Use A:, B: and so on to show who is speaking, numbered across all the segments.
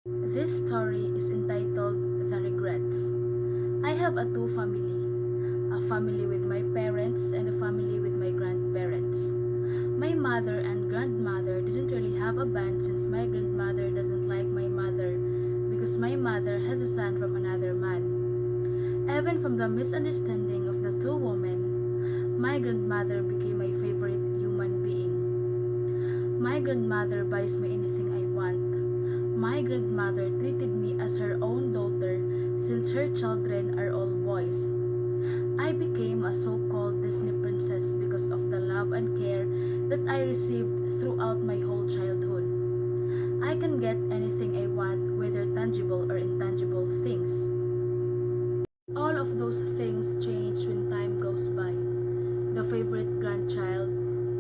A: This story is entitled The Regrets. I have a family with my parents and a family with my grandparents. My mother and grandmother didn't really have a band since my grandmother doesn't like my mother because my mother has a son from another man. Even from the misunderstanding of the two women, my grandmother became my favorite human being. My grandmother buys me anything I want. My grandmother treated me as her own daughter since her children are all boys. I became a so-called Disney princess because of the love and care that I received throughout my whole childhood. I can get anything I want, whether tangible or intangible things. All of those things change when time goes by. The favorite grandchild,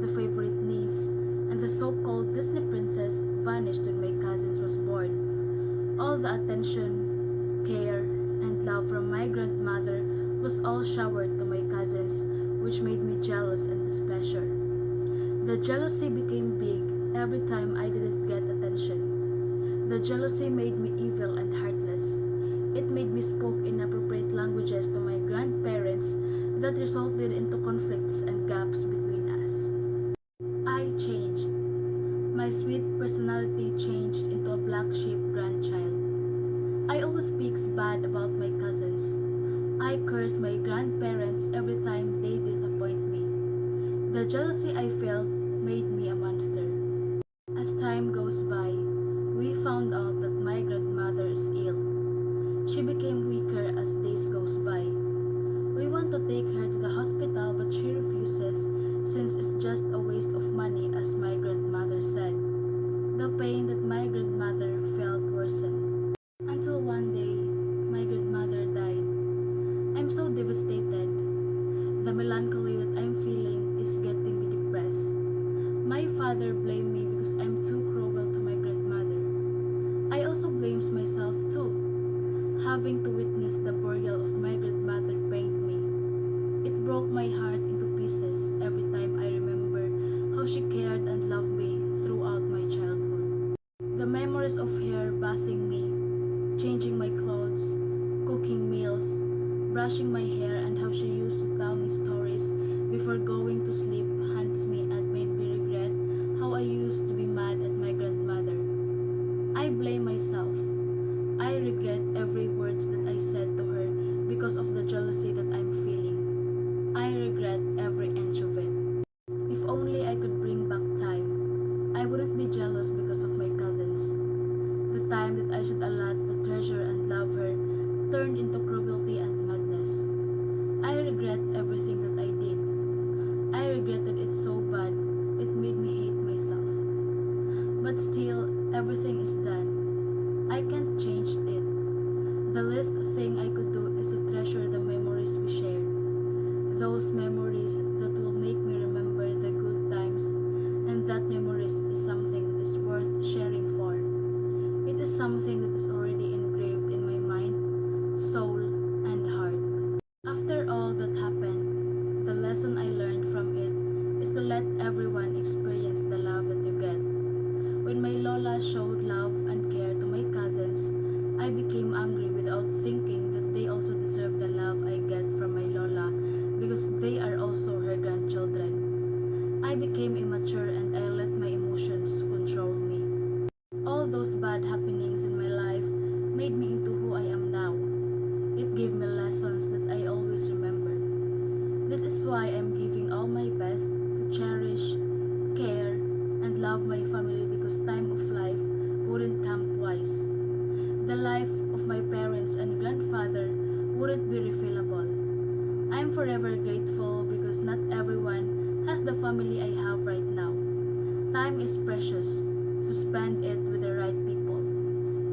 A: the favorite niece, and the so-called Disney princess vanished when my cousins was born. All the attention, care, and love from my grandmother was all showered to my cousins, which made me jealous and displeasure. The jealousy became big every time I didn't get attention. The jealousy made me evil and heartless. It made me speak inappropriate languages to my grandparents that resulted into conflicts and gaps between us. I changed. My sweet personality changed into a black sheep grandchild. I always speak bad about my cousins. I curse my grandparents every time they disappoint me. The jealousy I felt made me a monster. As time goes by, we found out that my grandmother is ill. She became weaker as days goes by. We want to take her to the hospital but she refuses since it's just a waste of money as my grandmother said. The pain that my grandmother felt worsened. Until one day, my grandmother died. I'm so devastated. The melancholy that I'm feeling is getting me depressed. My father blamed me because I'm too cruel to my grandmother. I also blames myself too. Having to witness the burial of my grandmother pained me. It broke my heart into pieces every time I remember how she cared and loved me throughout my childhood. The memories of her bathing me, changing my clothes, cooking meals, brushing my hair, and how she used to tell me stories before going to sleep haunts me and made me regret how I used to be mad at my grandmother. I blame myself. I regret every words that I said to her because of the jealousy that I'm feeling. I regret every inch of it. If only I could bring back time, I wouldn't be jealous because of my cousins. The time that I should allot to treasure and love her turned into cruelty and madness. I regret everything that I did. I regretted it so bad, it made me hate myself. But still, everything is done. I can't change it. The least thing I could do is to treasure the memories we shared. Those memories that will make me remember the good times, and that memories is something that is worth sharing for. It is something that is already engraved in my mind, soul, and heart. After all that happened, the lesson I learned from it is to let everyone experience the love that you get. When my Lola showed love and care to my cousins, I became angry without thinking that they also deserve the love I get from my Lola because they are also her grandchildren. I became immature and I let my emotions control me. All those bad happenings in my life made me into who I am now. It gave me lessons that I always remember. This is why I'm giving all my best to cherish, care, and love my family because time of life wouldn't come twice. The life of my parents and grandfather wouldn't be refillable. I'm forever grateful because not everyone has the family I have right now. Time is precious, so spend it with the right people.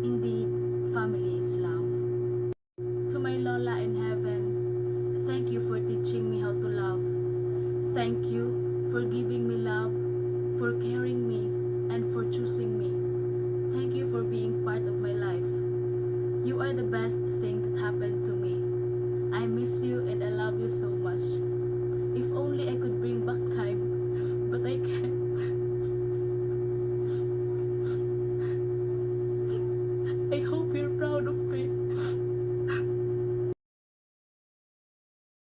A: Indeed, family is love. To my Lola in heaven, thank you for teaching me how to love. Thank you for giving me love, for caring me, and for choosing me. Thank you for being part of my life. You are the best thing that happened to me. I miss you and I love you so much. If only I could bring back time, but I can't. I hope